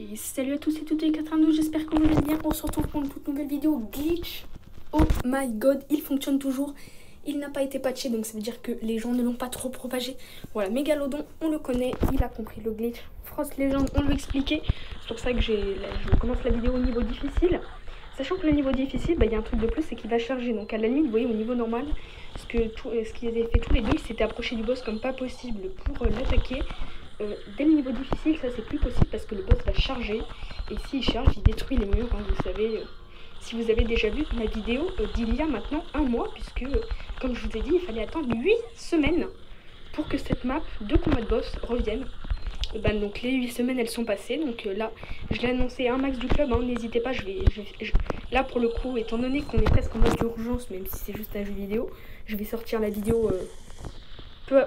Et salut à tous et toutes les 92, j'espère que vous allez bien. On se retrouve pour une toute nouvelle vidéo glitch. Oh my god, il fonctionne toujours. Il n'a pas été patché, donc ça veut dire que les gens ne l'ont pas trop propagé. Voilà, Mégalodon, on le connaît, il a compris le glitch. Frost Legend, on lui expliqué. C'est pour ça que je commence la vidéo au niveau difficile. Sachant que le niveau difficile, il y a un truc de plus, c'est qu'il va charger. Donc à la limite, vous voyez, au niveau normal, ce qu'ils avaient fait tous les deux, ils s'étaient approchés du boss comme pas possible pour l'attaquer. Dès le niveau difficile, ça c'est plus possible parce que le boss va charger. Et s'il charge, il détruit les murs. Hein, vous savez, si vous avez déjà vu ma vidéo d'il y a maintenant un mois, puisque, comme je vous ai dit, il fallait attendre 8 semaines pour que cette map de combat de boss revienne. Donc les 8 semaines elles sont passées, donc là je l'ai annoncé à un max du club, hein, n'hésitez pas, là pour le coup, étant donné qu'on est presque en mode d'urgence, même si c'est juste un jeu vidéo, je vais sortir la vidéo,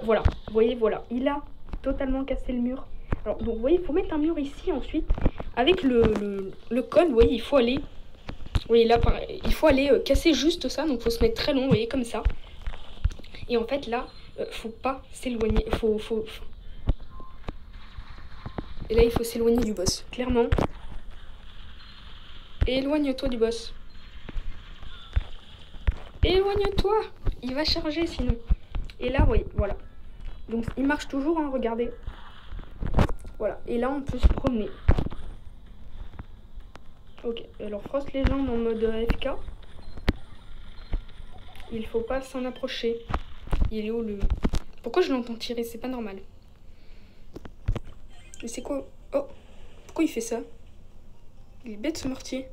voilà, vous voyez, voilà, il a totalement cassé le mur. Alors donc vous voyez, il faut mettre un mur ici ensuite, avec le code, vous voyez, il faut aller, vous voyez là, il faut aller casser juste ça, donc il faut se mettre très long, vous voyez, comme ça, et en fait là, faut pas s'éloigner, et là, il faut s'éloigner du boss, clairement. Éloigne-toi du boss. Éloigne-toi. Il va charger sinon. Et là, oui, voilà. Donc, il marche toujours, hein, regardez. Voilà. Et là, on peut se promener. Ok. Alors, Frost Legend en mode AFK. Il faut pas s'en approcher. Il est où le... Pourquoi je l'entends tirer? C'est pas normal. Mais c'est quoi? Oh. Pourquoi il fait ça? Il est bête ce mortier.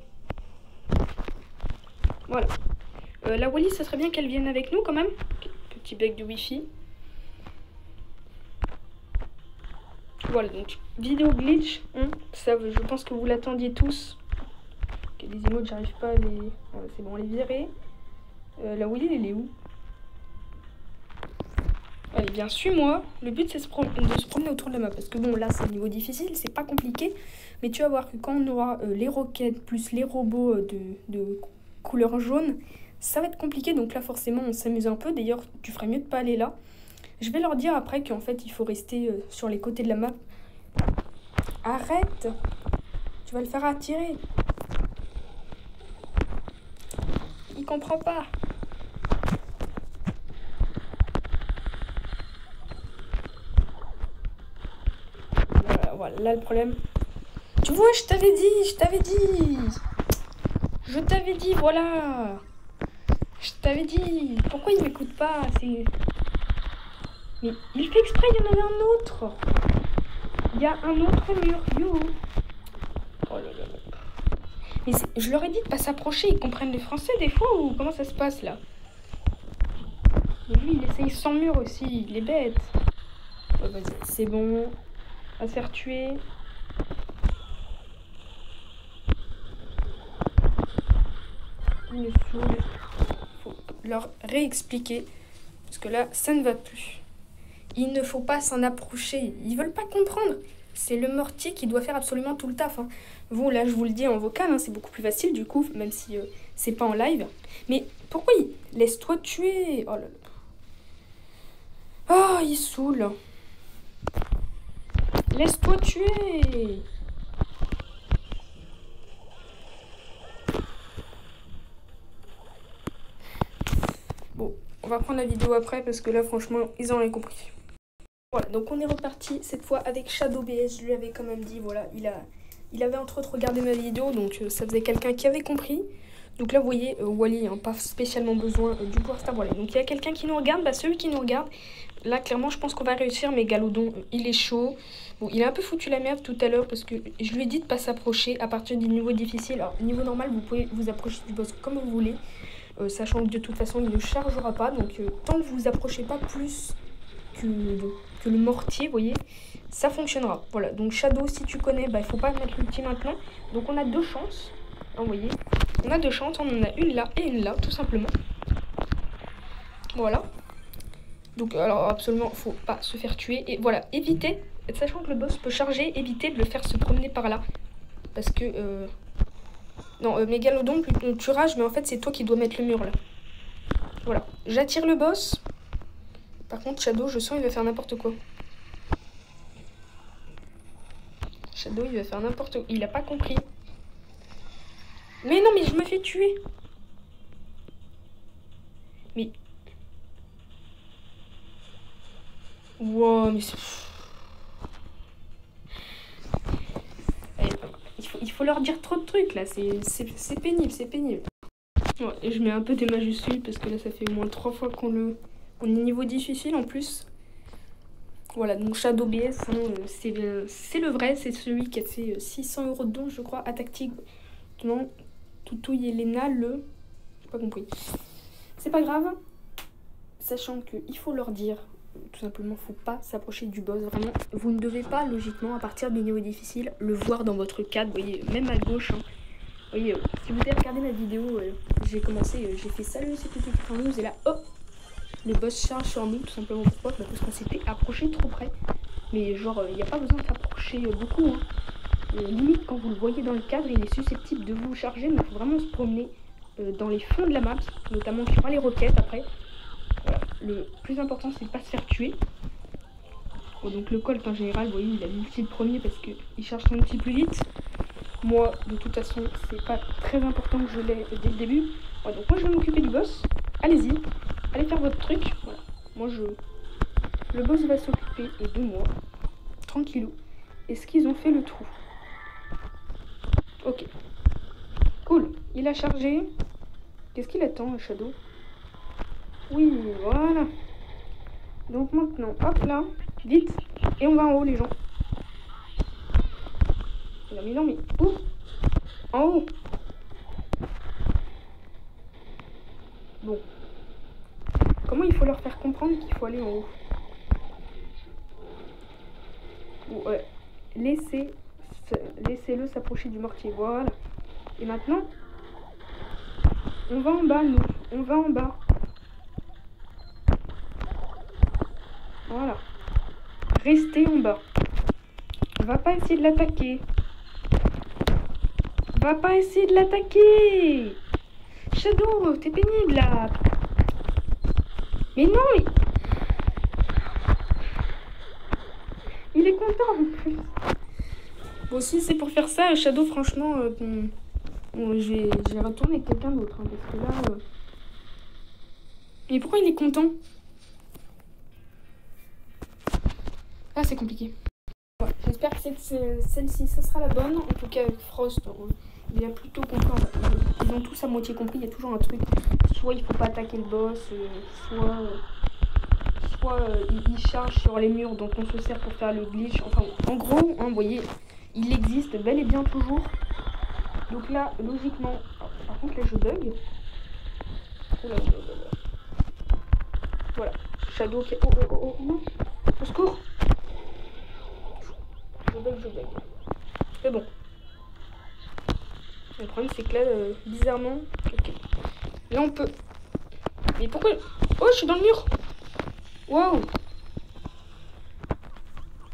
Voilà. La Wally, ça serait bien qu'elle vienne avec nous quand même. Petit bec de wifi. Voilà, donc vidéo glitch. Hein, ça, je pense que vous l'attendiez tous. Ok, les emotes, j'arrive pas à les... Voilà, c'est bon, on les virer. La Wally, elle est où? Allez, viens, suis-moi. Le but, c'est de se promener autour de la map. Parce que bon, là, c'est un niveau difficile, c'est pas compliqué. Mais tu vas voir que quand on aura les roquettes plus les robots de couleur jaune, ça va être compliqué. Donc là, forcément, on s'amuse un peu. D'ailleurs, tu ferais mieux de pas aller là. Je vais leur dire après qu'en fait, il faut rester sur les côtés de la map. Arrête! Tu vas le faire attirer. Il comprend pas. Voilà, là le problème. Tu vois, je t'avais dit, voilà. Je t'avais dit. Pourquoi il m'écoute pas? Mais il fait exprès, il y en avait un autre. Il y a un autre mur, you. Oh là là là. Mais je leur ai dit de pas s'approcher, ils comprennent le français des fois ou comment ça se passe là? Mais lui, il essaye sans mur aussi, il est bête. Oh, vas-y, c'est bon. On va se faire tuer. Il me saoule. Faut leur réexpliquer. Parce que là, ça ne va plus. Il ne faut pas s'en approcher. Ils veulent pas comprendre. C'est le mortier qui doit faire absolument tout le taf. Hein. Vous, là, je vous le dis en vocal, hein, c'est beaucoup plus facile du coup, même si c'est pas en live. Mais pourquoi il... Laisse-toi tuer. Oh là là. Oh, il saoule. Laisse-toi tuer. Bon, on va prendre la vidéo après parce que là, franchement, ils en ont compris. Voilà, donc on est reparti cette fois avec Shadow BS. Je lui avais quand même dit, voilà, il avait entre autres regardé ma vidéo, donc ça faisait quelqu'un qui avait compris. Donc là, vous voyez, Wally, hein, pas spécialement besoin du pouvoir star. Voilà, donc il y a quelqu'un qui nous regarde, celui qui nous regarde, là, clairement, je pense qu'on va réussir. Mégalodon, il est chaud. Bon, il a un peu foutu la merde tout à l'heure parce que je lui ai dit de pas s'approcher à partir du niveau difficile. Alors, niveau normal, vous pouvez vous approcher du boss comme vous voulez, sachant que de toute façon, il ne chargera pas. Donc, tant que vous vous approchez pas plus que le mortier, vous voyez, ça fonctionnera. Voilà, donc Shadow, si tu connais, il faut pas mettre l'ulti maintenant. Donc, on a deux chances, hein, vous voyez. On a deux chances, on en a une là et une là, tout simplement. Voilà. Donc, alors, absolument, faut pas se faire tuer. Et voilà, évitez, sachant que le boss peut charger, évitez de le faire se promener par là. Parce que, non, Mégalodon, tu rages, mais en fait, c'est toi qui dois mettre le mur, là. Voilà, j'attire le boss. Par contre, Shadow, je sens, il va faire n'importe quoi. Shadow, il va faire n'importe quoi. Il a pas compris. Mais non, mais je me fais tuer. Mais... Wow, mais c'est... Allez, il faut leur dire trop de trucs, là. C'est pénible, c'est pénible. Ouais, et je mets un peu des majuscules, parce que là, ça fait au moins 3 fois qu'on est niveau difficile, en plus. Voilà, donc Shadow BS, hein, c'est le vrai, c'est celui qui a fait 600 € de don, je crois, à Tactique. Non, Toutouille et Léna, j'ai pas compris. C'est pas grave, sachant qu'il faut leur dire, tout simplement, faut pas s'approcher du boss, vraiment. Vous ne devez pas, logiquement, à partir des niveaux difficiles, le voir dans votre cadre, vous voyez, même à gauche. Hein. Vous voyez, si vous avez regardé ma vidéo, j'ai commencé, j'ai fait salut, c'est Toutouille 92, et là, hop, le boss charge sur nous, tout simplement. Pourquoi? Parce qu'on s'était approché trop près. Mais genre, il n'y a pas besoin de s'approcher beaucoup. Hein. Limite, quand vous le voyez dans le cadre, il est susceptible de vous charger. Mais il faut vraiment se promener dans les fonds de la map, notamment sur les roquettes après. Voilà. Le plus important, c'est de ne pas se faire tuer. Bon, donc le Colt en général, vous voyez, il a l'ulti le premier parce qu'il charge son ulti plus vite. Moi, de toute façon, c'est pas très important que je l'ai dès le début. Ouais, donc moi, je vais m'occuper du boss. Allez-y. Allez faire votre truc. Voilà. Moi, le boss va s'occuper de moi. Tranquillou. Est-ce qu'ils ont fait le trou? Ok. Cool. Il a chargé. Qu'est-ce qu'il attend, Shadow? Oui, voilà. Donc maintenant, hop là. Vite. Et on va en haut, les gens. Non, mais où? En haut. Bon. Comment il faut leur faire comprendre qu'il faut aller en haut? Ouais. Laissez-le s'approcher du mortier. Voilà. Et maintenant, on va en bas, nous. On va en bas. Voilà. Restez en bas. Va pas essayer de l'attaquer. Va pas essayer de l'attaquer. Shadow, t'es pénible là. Mais non, il est content en plus. Bon, si c'est pour faire ça, Shadow, franchement, bon, je vais retourner avec quelqu'un d'autre. Hein, parce que là... Mais pourquoi il est content? Ah, c'est compliqué. Ouais, j'espère que celle-ci, ça sera la bonne. En tout cas, avec Frost, il est plutôt content. Ils ont tous à moitié compris. Il y a toujours un truc. Soit il faut pas attaquer le boss, soit il charge sur les murs, donc on se sert pour faire le glitch. Enfin, en gros, hein, vous voyez, il existe bel et bien toujours. Donc là, logiquement... Par contre, là, je bug. Voilà. Shadow qui... Oh, non. Au secours. Je bug. C'est bon. Le problème, c'est que là, bizarrement... Ok. Là, on peut... Mais pourquoi... Oh, je suis dans le mur. Wow.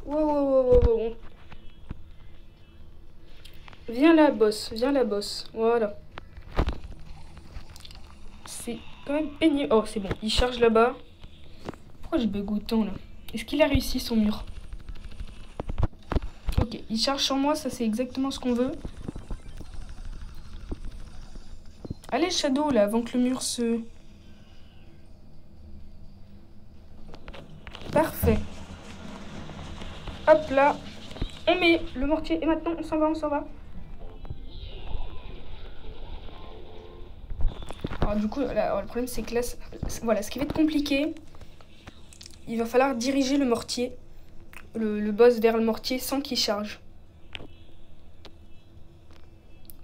Wow. Viens là, boss. Voilà. C'est quand même pénible. Oh, c'est bon. Il charge là-bas. Pourquoi je bug autant, là? Est-ce qu'il a réussi son mur? Ok, il charge sur moi. Ça, c'est exactement ce qu'on veut. Allez, Shadow, là, avant que le mur se... Parfait. Hop là. On met le mortier. Et maintenant, on s'en va. Alors du coup, là, le problème, c'est que là, voilà, ce qui va être compliqué, il va falloir diriger le mortier, le boss vers le mortier sans qu'il charge.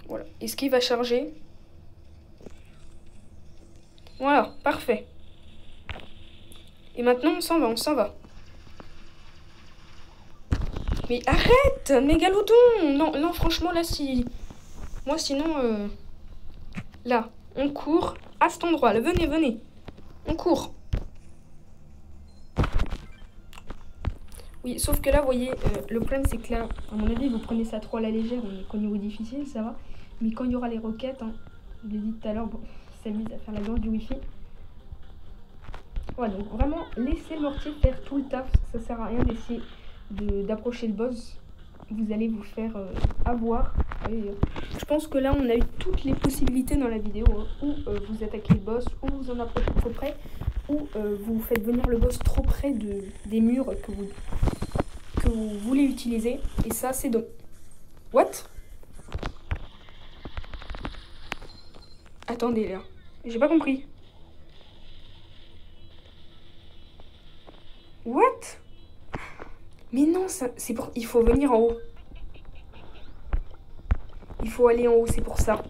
Voilà. Est-ce qu'il va charger? Voilà, parfait. Et maintenant, on s'en va. Mais arrête, mégalodon! Non, franchement, là, si... Moi, sinon... Là, on court à cet endroit. Là, venez. On court. Oui, sauf que là, vous voyez, le problème, c'est que là, à mon avis, vous prenez ça trop à la légère. On est qu'au niveau difficile, ça va. Mais quand il y aura les roquettes, hein, je l'ai dit tout à l'heure, bon, ça mise à faire la danse du wifi. Voilà, donc vraiment, laissez le mortier faire tout le taf. Ça sert à rien d'essayer d'approcher le boss. vous allez vous faire avoir. Je pense que là, on a eu toutes les possibilités dans la vidéo, hein, où vous attaquez le boss, où vous en approchez trop près, ou vous faites venir le boss trop près des murs que vous voulez utiliser. Et ça, c'est donc... What? Attendez, là. J'ai pas compris. What? Mais non, c'est pour... Il faut venir en haut. Il faut aller en haut, c'est pour ça.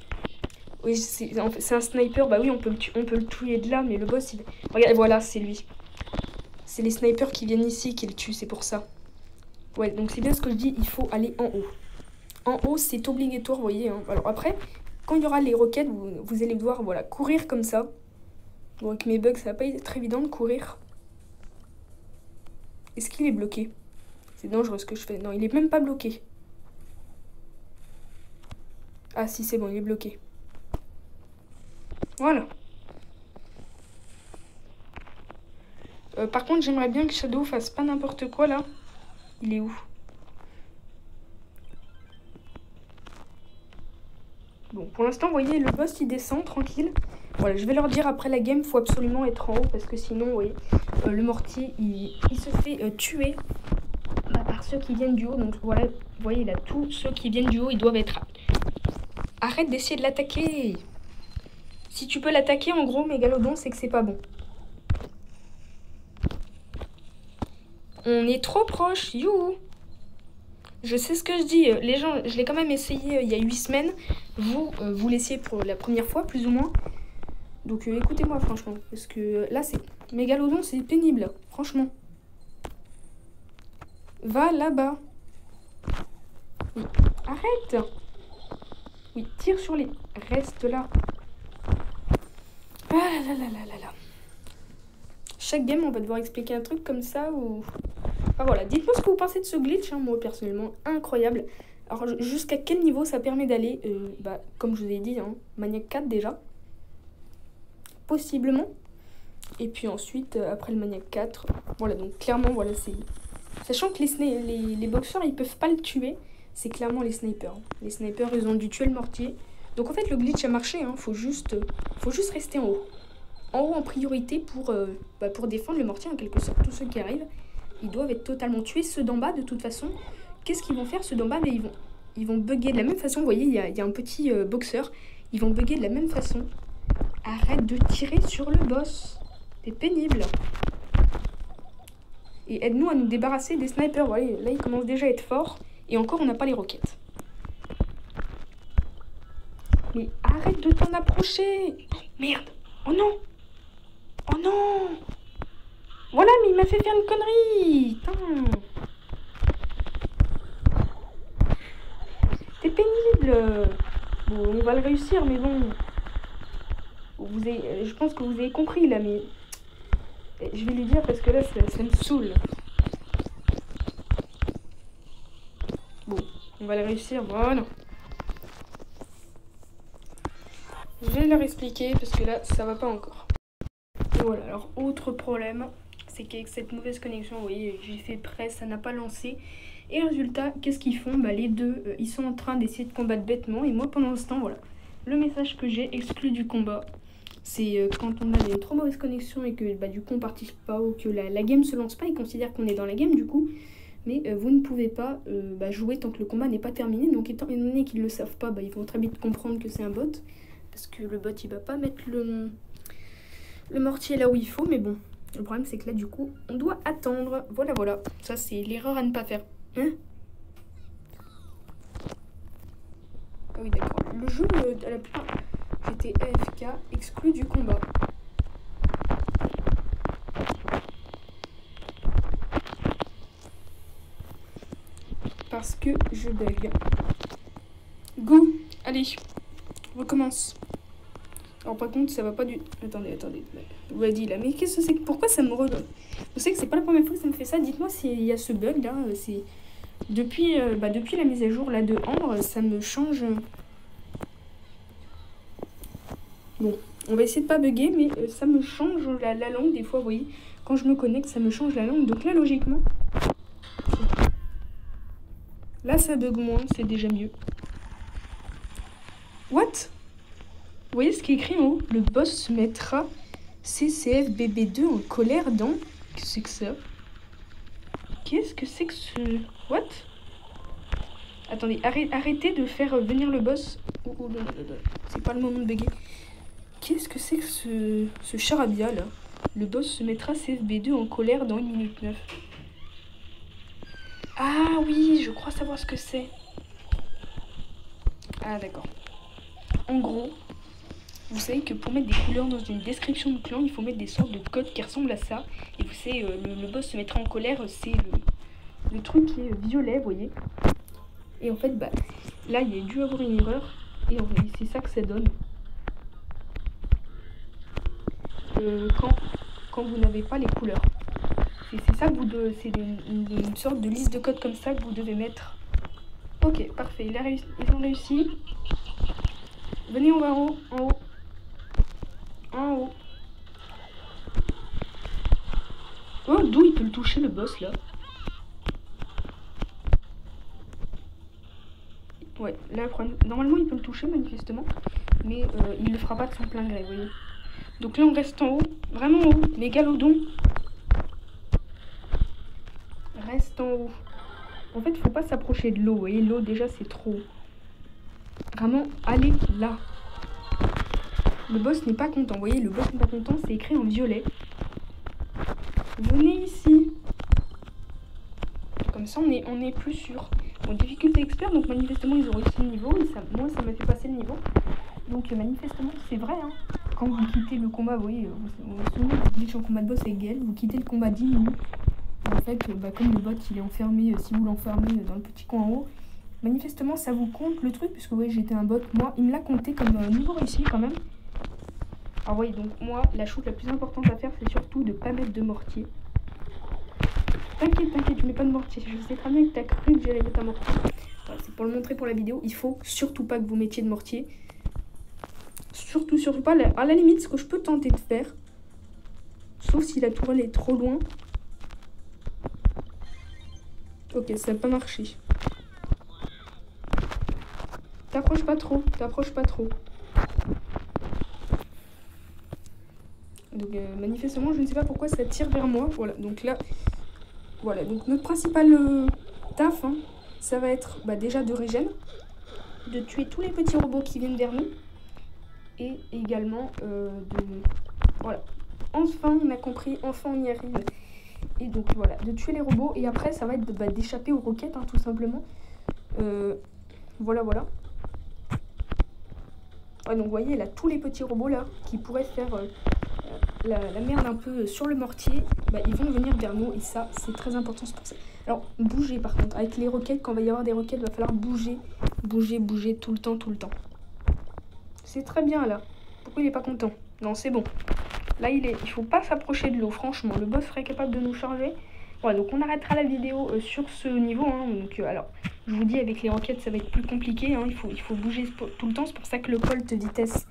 Oui, c'est un sniper. Bah oui, on peut le tuer de là, mais le boss, il... Regarde, voilà, c'est lui. C'est les snipers qui viennent ici qui le tuent, c'est pour ça. Ouais, donc c'est bien ce que je dis, il faut aller en haut. En haut, c'est obligatoire, vous voyez. Hein. Alors après, quand il y aura les roquettes, vous allez devoir, voilà, courir comme ça. Bon, avec mes bugs, ça va pas être très évident de courir. Est-ce qu'il est bloqué? C'est dangereux ce que je fais. Non, il est même pas bloqué. Ah si, c'est bon, il est bloqué. Voilà. Par contre, j'aimerais bien que Shadow fasse pas n'importe quoi, là. Il est où? Bon, pour l'instant, vous voyez, le boss, il descend, tranquille. Voilà, je vais leur dire après la game, il faut absolument être en haut, parce que sinon, vous voyez, le mortier, il se fait tuer par ceux qui viennent du haut. Donc voilà, vous voyez, là, tous ceux qui viennent du haut, ils doivent être... Arrête d'essayer de l'attaquer. Si tu peux l'attaquer, en gros, Mégalodon, c'est que c'est pas bon. On est trop proche, youhou. Je sais ce que je dis. Les gens, je l'ai quand même essayé il y a 8 semaines. Vous l'essayez pour la première fois, plus ou moins. Donc écoutez-moi, franchement. Parce que là, c'est... Mégalodon, c'est pénible, franchement. Va là-bas. Oui. Arrête. Oui, tire sur les... Reste là. Ah là là là là là. Chaque game, on va devoir expliquer un truc comme ça ou... Enfin voilà, dites-moi ce que vous pensez de ce glitch, hein, moi personnellement, incroyable. Alors jusqu'à quel niveau ça permet d'aller comme je vous ai dit, hein, Maniac 4 déjà. Possiblement. Et puis ensuite, après le Maniac 4, voilà, donc clairement, voilà, c'est... Sachant que les boxeurs, ils peuvent pas le tuer, c'est clairement les snipers. Les snipers, ils ont dû tuer le mortier. Donc en fait, le glitch a marché, hein, faut juste rester en haut. En haut en priorité pour défendre le mortier en quelque sorte. Tous ceux qui arrivent, ils doivent être totalement tués. Ceux d'en bas, de toute façon, qu'est-ce qu'ils vont faire? Ceux d'en bas, mais ils vont bugger de la même façon. Vous voyez, il y a un petit boxeur. Ils vont bugger de la même façon. Arrête de tirer sur le boss. C'est pénible. Et aide-nous à nous débarrasser des snipers. Vous voyez, là, ils commencent déjà à être forts. Et encore, on n'a pas les roquettes. Mais arrête de t'en approcher. Oh, merde. Oh non. Oh non. Voilà, mais il m'a fait faire une connerie. Putain. C'est pénible. Bon, on va le réussir, mais bon. Je pense que vous avez compris, là, mais... Je vais lui dire parce que là, ça me saoule. Bon, on va le réussir, voilà. Je vais leur expliquer parce que là, ça va pas encore. Et voilà, alors autre problème, c'est qu'avec cette mauvaise connexion, vous voyez, j'ai fait prêt, ça n'a pas lancé. Et résultat, qu'est-ce qu'ils font? Les deux, ils sont en train d'essayer de combattre bêtement. Et moi, pendant ce temps, voilà, le message que j'ai exclu du combat, c'est quand on a une trop mauvaise connexion et que du coup on participe pas ou que la game se lance pas, ils considèrent qu'on est dans la game du coup. Mais vous ne pouvez pas jouer tant que le combat n'est pas terminé. Donc étant donné qu'ils ne le savent pas, ils vont très vite comprendre que c'est un bot. Parce que le bot, il va pas mettre le mortier là où il faut. Mais bon, le problème c'est que là du coup, on doit attendre. Voilà, voilà. Ça c'est l'erreur à ne pas faire. Hein? Ah oui, d'accord. Le jeu, à la plupart, j'étais AFK, exclu du combat. Parce que je bug. Go! Allez, on recommence. Alors par contre, ça va pas du... Attendez. Vous l'avez dit là, mais qu'est-ce que c'est? Pourquoi ça me redonne? Vous savez que c'est pas la première fois que ça me fait ça. Dites-moi s'il y a ce bug là. C'est... Depuis la mise à jour là de Ambre, ça me change... Bon, on va essayer de pas bugger, mais ça me change la langue des fois, vous voyez. Quand je me connecte, ça me change la langue. Donc là, logiquement... Là, ça bug moins, c'est déjà mieux. What? Vous voyez ce qui est écrit en haut? Le boss se mettra CCFBB2 en colère dans... Qu'est-ce que c'est que ça? Qu'est-ce que c'est que ce... What? Attendez, arrêtez de faire venir le boss. Oh, c'est pas le moment de bugger. Qu'est-ce que c'est que ce charabia là? Le boss se mettra CFB2 en colère dans 1 minute 9. Ah oui, je crois savoir ce que c'est. Ah d'accord. En gros, vous savez que pour mettre des couleurs dans une description de clan, il faut mettre des sortes de codes qui ressemblent à ça. Et vous savez, le boss se mettra en colère, c'est le truc qui est violet, vous voyez. Et en fait, bah, là, il y a dû avoir une erreur. Et c'est ça que ça donne. Quand vous n'avez pas les couleurs. C'est ça que vous devez... C'est une sorte de liste de codes comme ça que vous devez mettre. Ok, parfait. Ils ont réussi. Venez, on va en haut. En haut. En haut. Oh, d'où il peut le toucher, le boss, là? Ouais, là, normalement, il peut le toucher, manifestement. Mais il le fera pas de son plein gré, vous voyez. Donc là, on reste en haut. Vraiment en haut. Mégalodon. Reste en haut. En fait, il faut pas s'approcher de l'eau, vous voyez. L'eau, déjà, c'est trop. Vraiment, allez là. Le boss n'est pas content. Vous voyez, le boss n'est pas content, c'est écrit en violet. Venez ici. Comme ça, on est plus sûr. Bon, difficulté expert, donc manifestement, ils ont réussi le niveau. Et ça, moi, ça m'a fait passer le niveau. Donc, manifestement, c'est vrai. Hein. Quand vous quittez le combat, vous voyez, vous glitch en combat de boss avec Gaël, vous quittez le combat 10 minutes. En fait, bah, comme le bot, il est enfermé, si vous l'enfermez dans le petit coin en haut, manifestement, ça vous compte le truc, puisque vous voyez, j'étais un bot. Moi, il me l'a compté comme niveau réussi quand même. Alors oui, donc moi, la chose la plus importante à faire, c'est surtout de ne pas mettre de mortier. T'inquiète, tu mets pas de mortier. Je sais très bien que t'as cru que j'allais mettre un mortier. Voilà, c'est pour le montrer pour la vidéo. Il faut surtout pas que vous mettiez de mortier. Surtout pas. À la limite, ce que je peux tenter de faire, sauf si la tourelle est trop loin. Ok, ça n'a pas marché. T'approches pas trop. Donc manifestement, je ne sais pas pourquoi ça tire vers moi. Voilà, donc là, voilà. Donc notre principal taf, hein, ça va être déjà de régène, de tuer tous les petits robots qui viennent vers nous, et également voilà. Enfin, on a compris, enfin on y arrive. Et donc voilà, de tuer les robots, et après ça va être d'échapper aux roquettes, hein, tout simplement. Voilà. Ouais, donc vous voyez, là, tous les petits robots là, qui pourraient faire la merde un peu sur le mortier, ils vont venir vers nous, et ça, c'est très important, c'est pour ça. Alors, bougez par contre, avec les roquettes, quand il va y avoir des roquettes, il va falloir bouger tout le temps. C'est très bien là. Pourquoi il est pas content? Non, c'est bon. Là, il faut pas s'approcher de l'eau, franchement. Le boss serait capable de nous charger. Voilà, donc on arrêtera la vidéo sur ce niveau. Hein. Donc, alors, je vous dis, avec les roquettes, ça va être plus compliqué. Hein. Il faut bouger tout le temps. C'est pour ça que le Colt vitesse,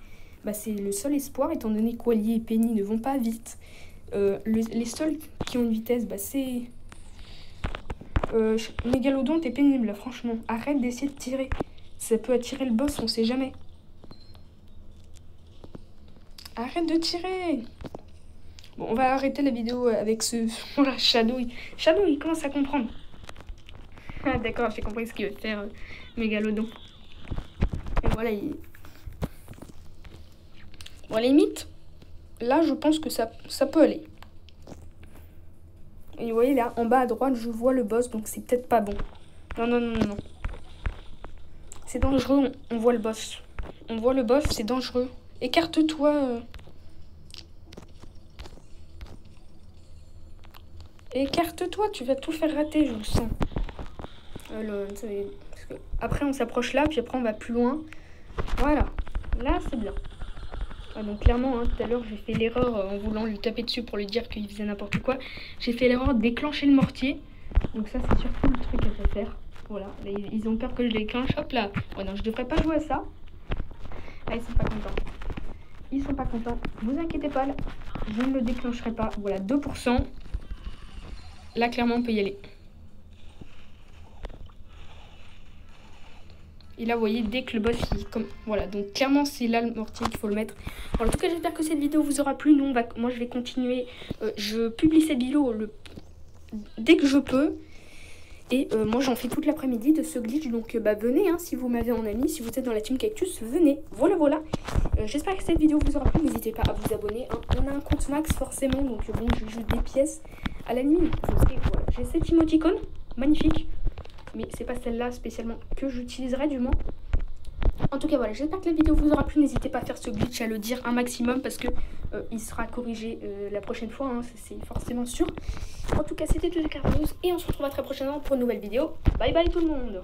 c'est le seul espoir, étant donné que Wally et Penny ne vont pas vite. Les seuls qui ont une vitesse, c'est... Mégalodon, t'es pénible, là, franchement. Arrête d'essayer de tirer. Ça peut attirer le boss, on sait jamais. Arrête de tirer. Bon, on va arrêter la vidéo avec ce... Voilà, Shadow, il commence à comprendre. Ah d'accord, j'ai compris ce qu'il veut faire, Mégalodon. Et voilà, Bon, à la limite, là, je pense que ça peut aller. Et vous voyez, là, en bas à droite, je vois le boss, donc c'est peut-être pas bon. Non. C'est dangereux, on voit le boss. On voit le boss, c'est dangereux. Écarte-toi. Écarte-toi, tu vas tout faire rater, je le sens. Parce que après, on s'approche là, puis après, on va plus loin. Voilà. Là, c'est bien. Ah, donc, clairement, hein, tout à l'heure, j'ai fait l'erreur en voulant lui taper dessus pour lui dire qu'il faisait n'importe quoi. J'ai fait l'erreur de déclencher le mortier. Donc, ça, c'est surtout le truc à faire. Voilà. Là, ils ont peur que je déclenche. Hop là. Ouais, non, je devrais pas jouer à ça. Ah, ils sont pas contents. Ils sont pas contents. Vous inquiétez pas, là, je ne le déclencherai pas. Voilà, 2%. Là, clairement, on peut y aller. Et là, vous voyez, dès que le boss, comme voilà, donc clairement, c'est là le mortier qu'il faut le mettre. Bon, en tout cas, j'espère que cette vidéo vous aura plu. Nous, moi, je vais continuer. Je publie cette vidéo dès que je peux. Et moi, j'en fais toute l'après-midi de ce glitch. Donc, venez, hein, si vous m'avez en ami, si vous êtes dans la team Cactus, venez. Voilà, voilà. J'espère que cette vidéo vous aura plu. N'hésitez pas à vous abonner. Hein. On a un compte max, forcément. Donc, bon, je joue des pièces. À la limite, voilà. J'ai cette emoticône, magnifique. Mais c'est pas celle-là spécialement que j'utiliserai, du moins. En tout cas, voilà, j'espère que la vidéo vous aura plu. N'hésitez pas à faire ce glitch, à le dire un maximum parce que il sera corrigé la prochaine fois, hein, c'est forcément sûr. En tout cas, c'était tout de Carlos et on se retrouve très prochainement pour une nouvelle vidéo. Bye bye tout le monde.